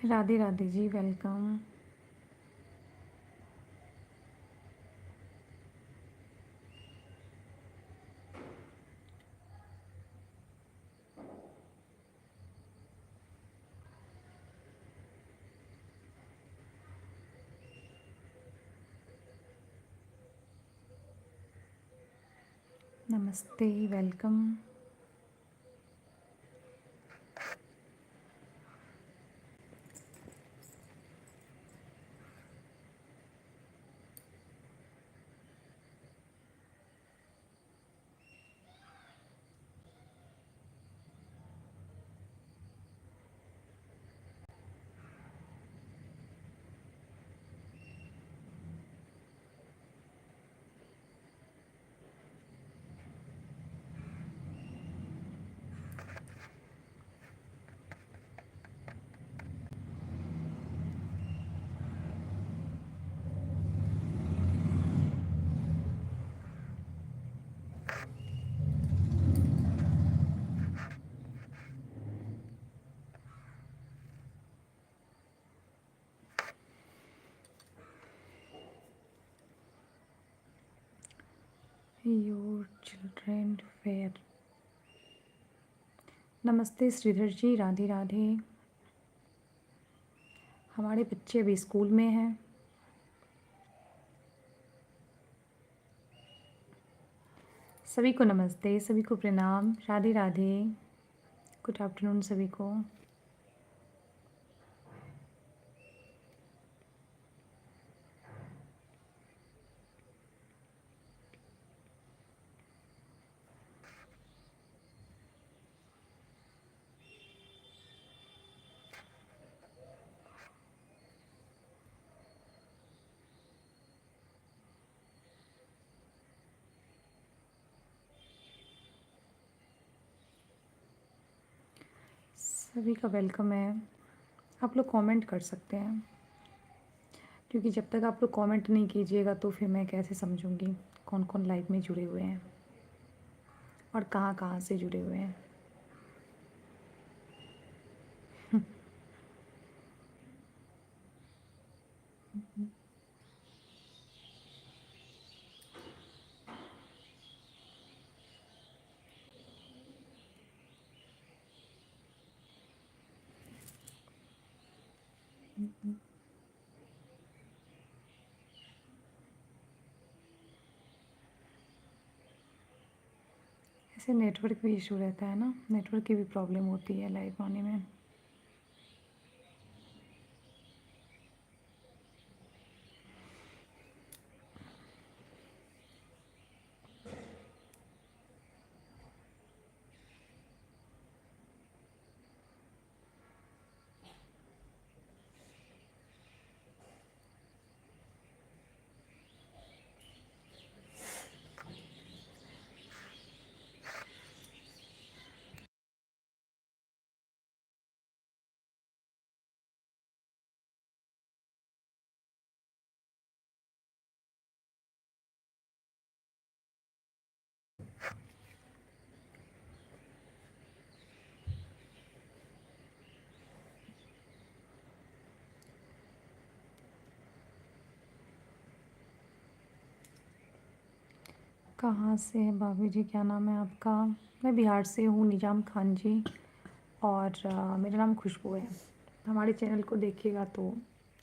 Radhe Radhe ji, welcome. नमस्ते, welcome. Your children fair. नमस्ते श्रीधर जी, राधे राधे। हमारे बच्चे अभी स्कूल में हैं। सभी को नमस्ते, सभी को प्रणाम, राधे राधे। गुड आफ्टरनून सभी को। सभी का वेलकम है। आप लोग कमेंट कर सकते हैं, क्योंकि जब तक आप लोग कमेंट नहीं कीजिएगा तो फिर मैं कैसे समझूंगी कौन कौन लाइव में जुड़े हुए हैं और कहाँ कहाँ से जुड़े हुए हैं। ऐसे नेटवर्क भी इशू रहता है ना, नेटवर्क की भी प्रॉब्लम होती है लाइव आने में। कहाँ से है भाभी जी, क्या नाम है आपका? मैं बिहार से हूँ, निजाम खान जी। और मेरा नाम खुशबू है। हमारे चैनल को देखिएगा तो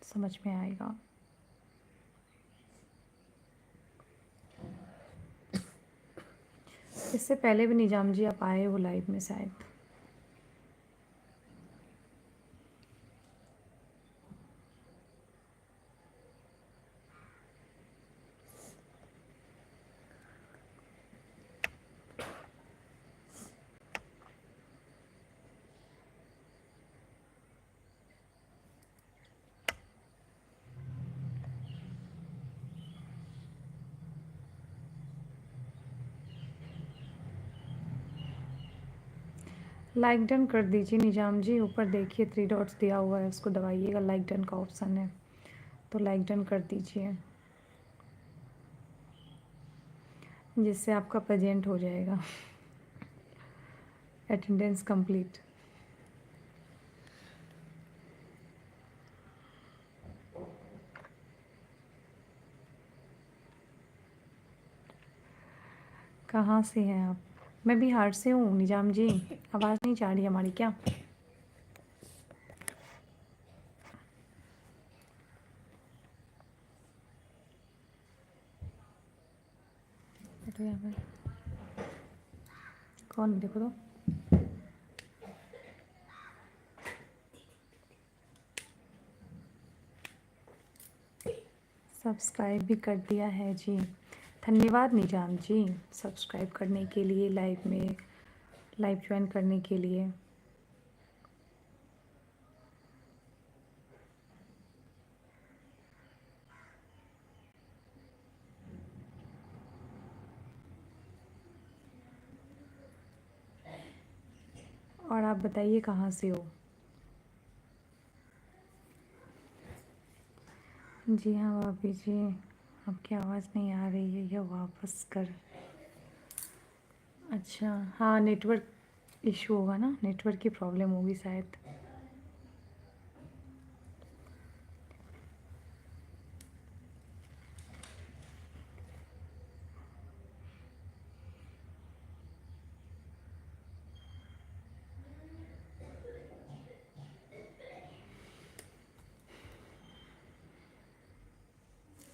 समझ में आएगा। इससे पहले भी निजाम जी आप आए हो लाइव में शायद। लाइक डन कर दीजिए निजाम जी, ऊपर देखिए 3 डॉट्स दिया हुआ है, उसको दबाइएगा, लाइक डन का ऑप्शन है, तो लाइक डन कर दीजिए, जिससे आपका प्रेजेंट हो जाएगा। Attendance complete. कहाँ से हैं आप? मैं बिहार से हूँ निजाम जी। आवाज़ नहीं जा रही हमारी क्या? बैठो यहाँ पे। कौन देखो तो। सब्सक्राइब भी कर दिया है जी। धन्यवाद निजाम जी, सब्सक्राइब करने के लिए, लाइव ज्वाइन करने के लिए। और आप बताइए कहाँ से हो? जी हाँ भाभी जी, आपकी आवाज़ नहीं आ रही है, या वापस कर। अच्छा, हाँ नेटवर्क इशू होगा ना, नेटवर्क की प्रॉब्लम होगी शायद।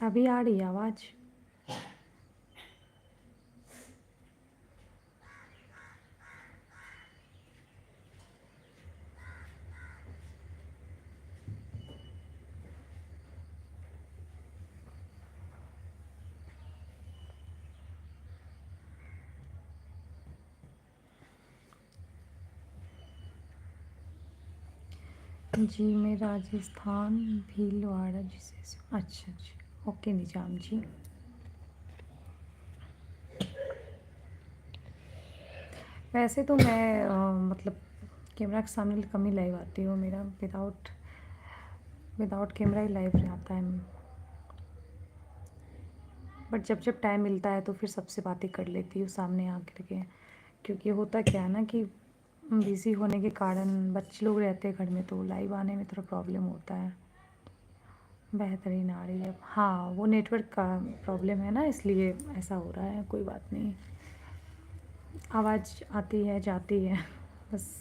अभी आ रही है आवाज़? जी मैं राजस्थान भीलवाड़ा जिसे। अच्छा अच्छा, ओके निजाम जी। वैसे तो मैं मतलब कैमरा के सामने कम ही लाइव आती हूँ, मेरा विदाउट विदाउट कैमरा ही लाइव रहता है। बट जब जब टाइम मिलता है तो फिर सबसे बातें कर लेती हूँ सामने आकर के। क्योंकि होता क्या है ना कि बिज़ी होने के कारण बच्चे लोग रहते हैं घर में, तो लाइव आने में थोड़ा प्रॉब्लम होता है। बेहतरीन आ रही है, हाँ वो नेटवर्क का प्रॉब्लम है ना, इसलिए ऐसा हो रहा है, कोई बात नहीं। आवाज़ आती है जाती है बस।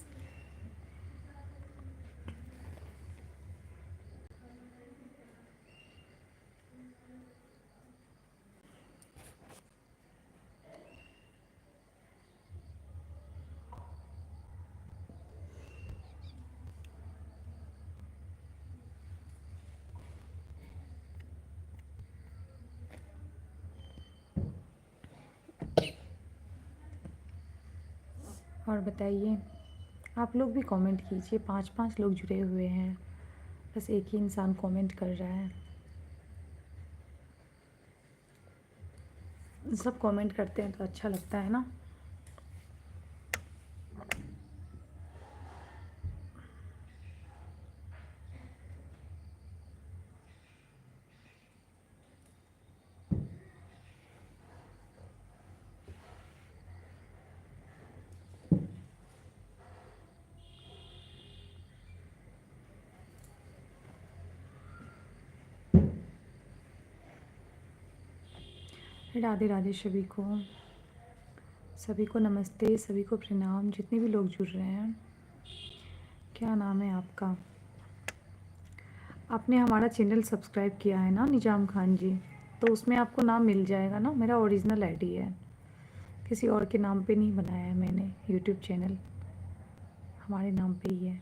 और बताइए, आप लोग भी कमेंट कीजिए, 5-5 लोग जुड़े हुए हैं, बस एक ही इंसान कमेंट कर रहा है। सब कमेंट करते हैं तो अच्छा लगता है ना। राधे राधे सभी को नमस्ते, सभी को प्रणाम, जितने भी लोग जुड़ रहे हैं। क्या नाम है आपका? आपने हमारा चैनल सब्सक्राइब किया है ना निजाम खान जी, तो उसमें आपको नाम मिल जाएगा ना, मेरा ओरिजिनल आईडी है, किसी और के नाम पे नहीं बनाया है मैंने यूट्यूब चैनल, हमारे नाम पे ही है।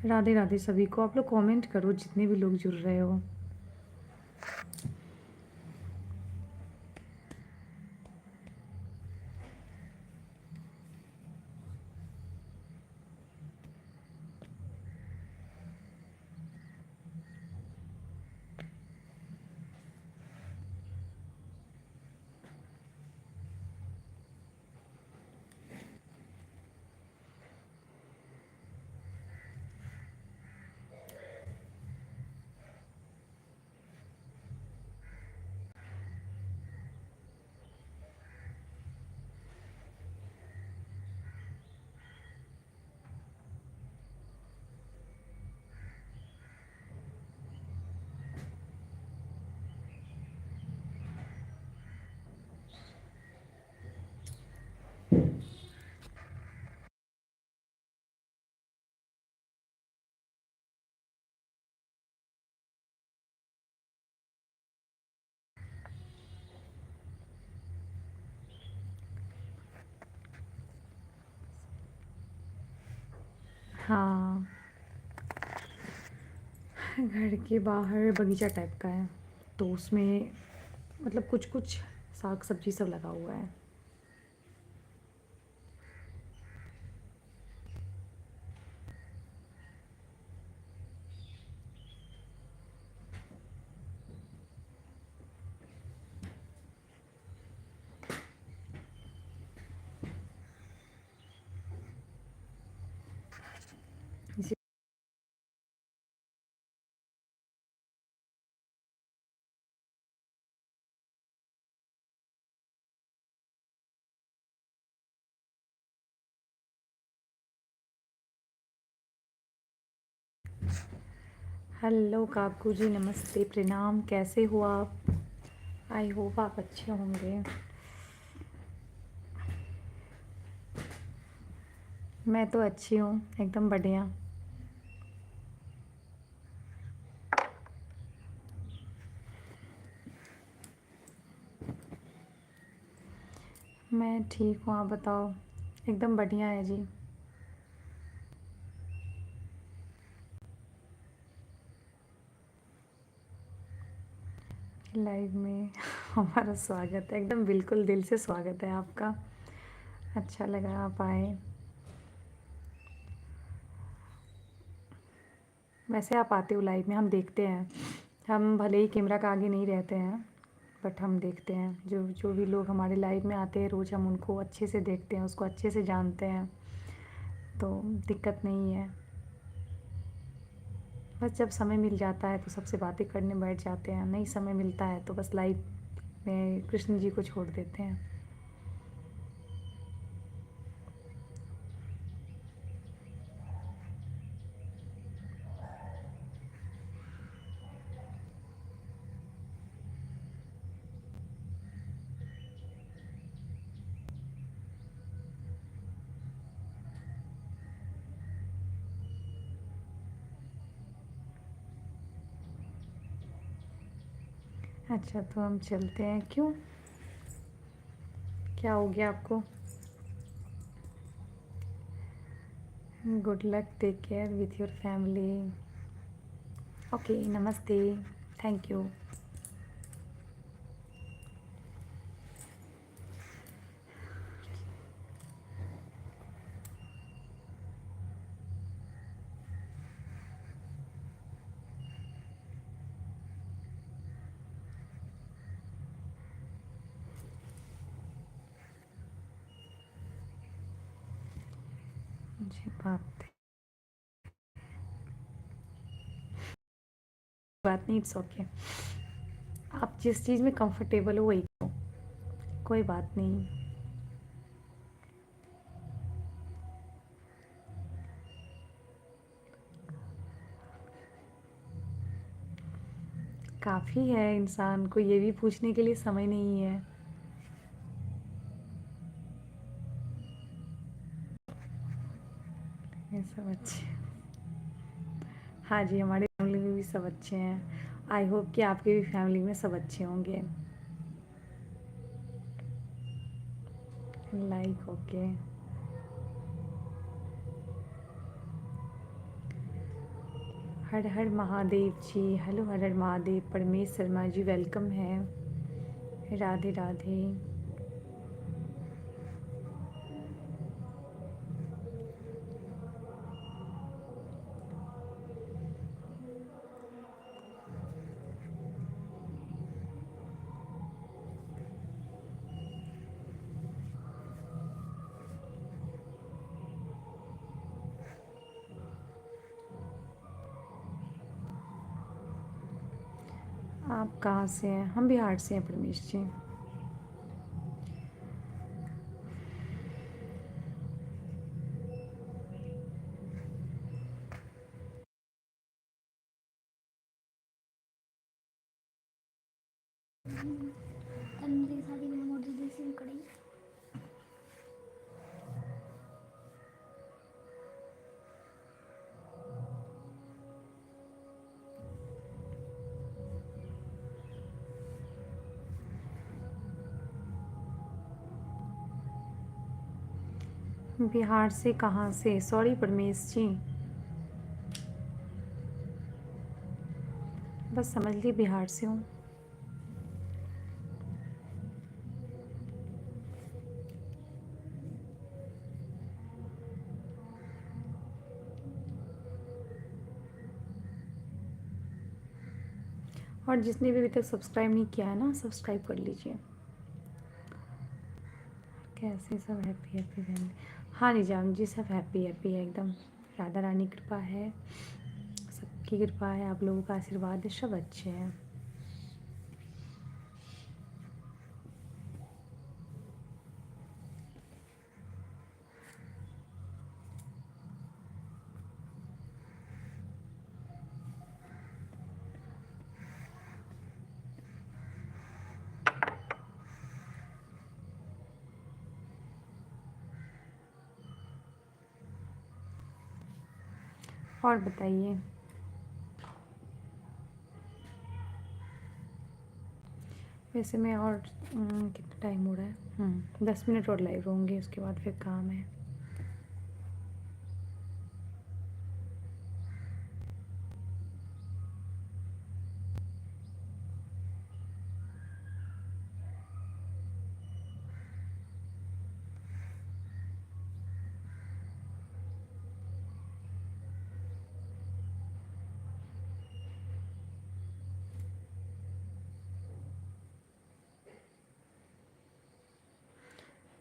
राधे राधे सभी को। आप लोग कमेंट करो जितने भी लोग जुड़ रहे हो। हाँ, घर के बाहर बगीचा टाइप का है, तो उसमें मतलब कुछ कुछ साग सब्जी सब लगा हुआ है। इसी हेलो काकू जी, नमस्ते, प्रणाम, कैसे हो आप? आई होप आप अच्छे होंगे। मैं तो अच्छी हूँ, एकदम बढ़िया। मैं ठीक हूँ, आप बताओ। एकदम बढ़िया है जी। लाइव में हमारा स्वागत है, एकदम बिल्कुल दिल से स्वागत है आपका। अच्छा लगा आप आए। वैसे आप आते हो लाइव में, हम देखते हैं। हम भले ही कैमरा के आगे नहीं रहते हैं, बट हम देखते हैं। जो जो भी लोग हमारे लाइव में आते हैं रोज़, हम उनको अच्छे से देखते हैं, उसको अच्छे से जानते हैं, तो दिक्कत नहीं है। बस जब समय मिल जाता है तो सबसे बातें करने बैठ जाते हैं, नहीं समय मिलता है तो बस लाइव में कृष्ण जी को छोड़ देते हैं। अच्छा, तो हम चलते हैं। क्यों, क्या हो गया आपको? Good luck, take care with your family. Okay, नमस्ते, थैंक यू। जी, बात नहीं, इट्स ओके। आप जिस चीज़ में कंफर्टेबल हो वही करो, कोई बात नहीं। काफ़ी है, इंसान को ये भी पूछने के लिए समय नहीं है। ये सब अच्छे। हाँ जी, हमारी फैमिली में भी सब अच्छे हैं। आई होप कि आपके भी फैमिली में सब अच्छे होंगे। ओके। हर हर महादेव जी, हेलो हर हर महादेव। परमेश शर्मा जी वेलकम है, राधे राधे। आप कहाँ से हैं? हम बिहार से हैं परमेश जी। बिहार से कहाँ से? सॉरी परमेश जी, बस समझ ली बिहार से हूँ। और जिसने भी अभी तक सब्सक्राइब नहीं किया है ना, सब्सक्राइब कर लीजिए। कैसे सब हैप्पी हैप्पी फैमिली? हाँ निजाम जी, सब हैप्पी हैप्पी है एकदम। राधा रानी कृपा है, सबकी कृपा है, आप लोगों का आशीर्वाद है, सब अच्छे हैं। और बताइए, वैसे मैं और कितना टाइम हो रहा है? 10 मिनट और लाइव रहूँगी, उसके बाद फिर काम है।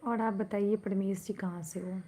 और आप बताइए परमेश जी कहाँ से हो?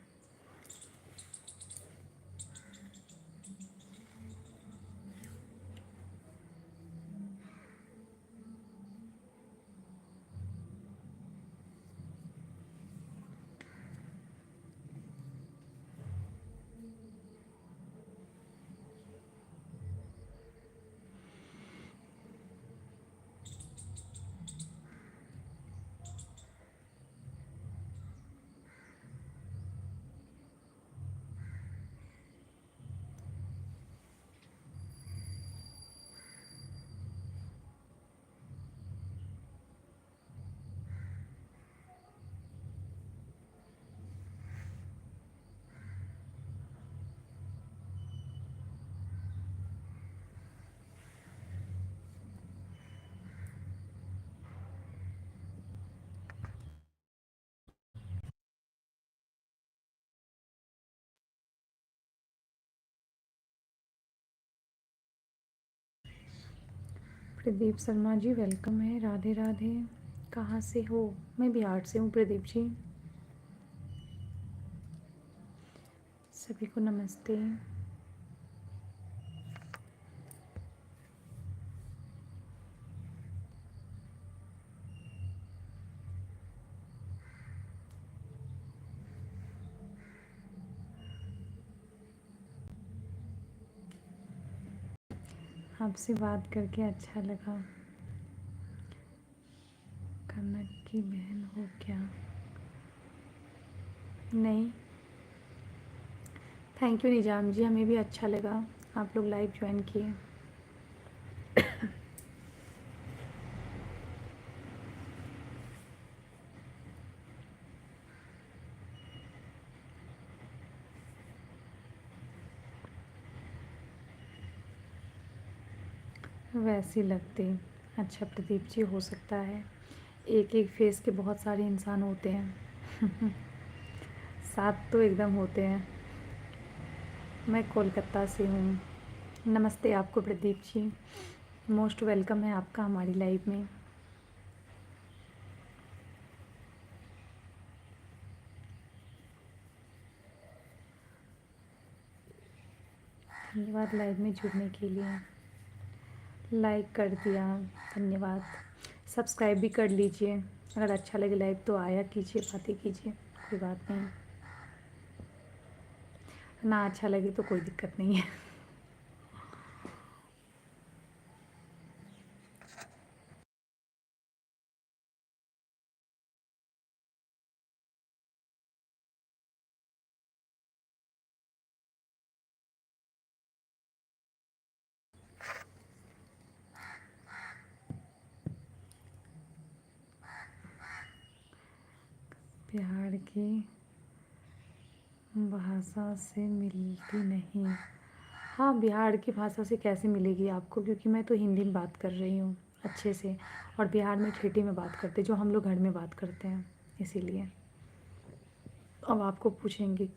प्रदीप शर्मा जी वेलकम है, राधे राधे। कहाँ से हो? मैं बिहार से हूँ प्रदीप जी। सभी को नमस्ते। आपसे बात करके अच्छा लगा। कनक की बहन हो क्या? नहीं। थैंक यू निजाम जी, हमें भी अच्छा लगा आप लोग लाइव ज्वाइन किए। वैसी लगती। अच्छा प्रदीप जी, हो सकता है। एक एक फेस के बहुत सारे इंसान होते हैं। सात तो एकदम होते हैं। मैं कोलकाता से हूँ। नमस्ते आपको प्रदीप जी, मोस्ट वेलकम है आपका हमारी लाइव में। धन्यवाद लाइव में जुड़ने के लिए। लाइक कर दिया, धन्यवाद। सब्सक्राइब भी कर लीजिए। अगर अच्छा लगे लाइव तो आया कीजिए, बातें कीजिए, कोई बात नहीं। ना अच्छा लगे तो कोई दिक्कत नहीं है। बिहार की भाषा से मिलती नहीं। हाँ, बिहार की भाषा से कैसे मिलेगी आपको, क्योंकि मैं तो हिंदी में बात कर रही हूँ अच्छे से, और बिहार में ठेठी में बात करते जो हम लोग घर में बात करते हैं, इसीलिए। अब आपको पूछेंगे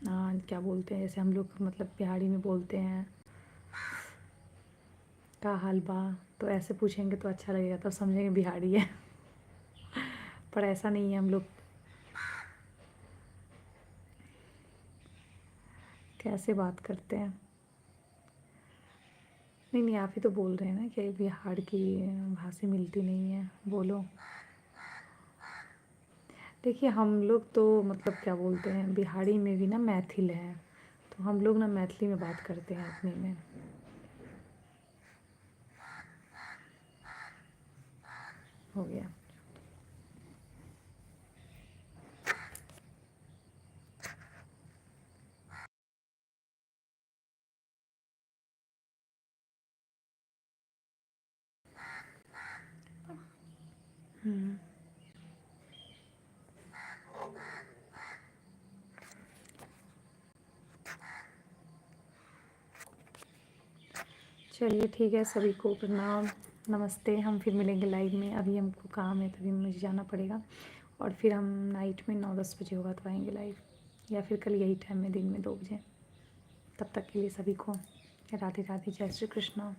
क्या बोलते हैं, जैसे हम लोग मतलब बिहारी में बोलते हैं का हाल बा, तो ऐसे पूछेंगे तो अच्छा लगेगा, तब समझेंगे बिहारी है। पर ऐसा नहीं है, हम लोग कैसे बात करते हैं। नहीं नहीं, आप ही तो बोल रहे हैं ना कि बिहार की भाषा मिलती नहीं है, बोलो। देखिए हम लोग तो मतलब क्या बोलते हैं, बिहारी में भी ना मैथिल है, तो हम लोग ना मैथिली में बात करते हैं अपने में। हो गया। चलिए ठीक है, सभी को प्रणाम, नमस्ते। हम फिर मिलेंगे लाइव में। अभी हमको काम है, तभी मुझे जाना पड़ेगा, और फिर हम नाइट में 9-10 बजे होगा तो आएंगे लाइव, या फिर कल यही टाइम में दिन में 2 बजे। तब तक के लिए सभी को राधे राधे, जय श्री कृष्ण।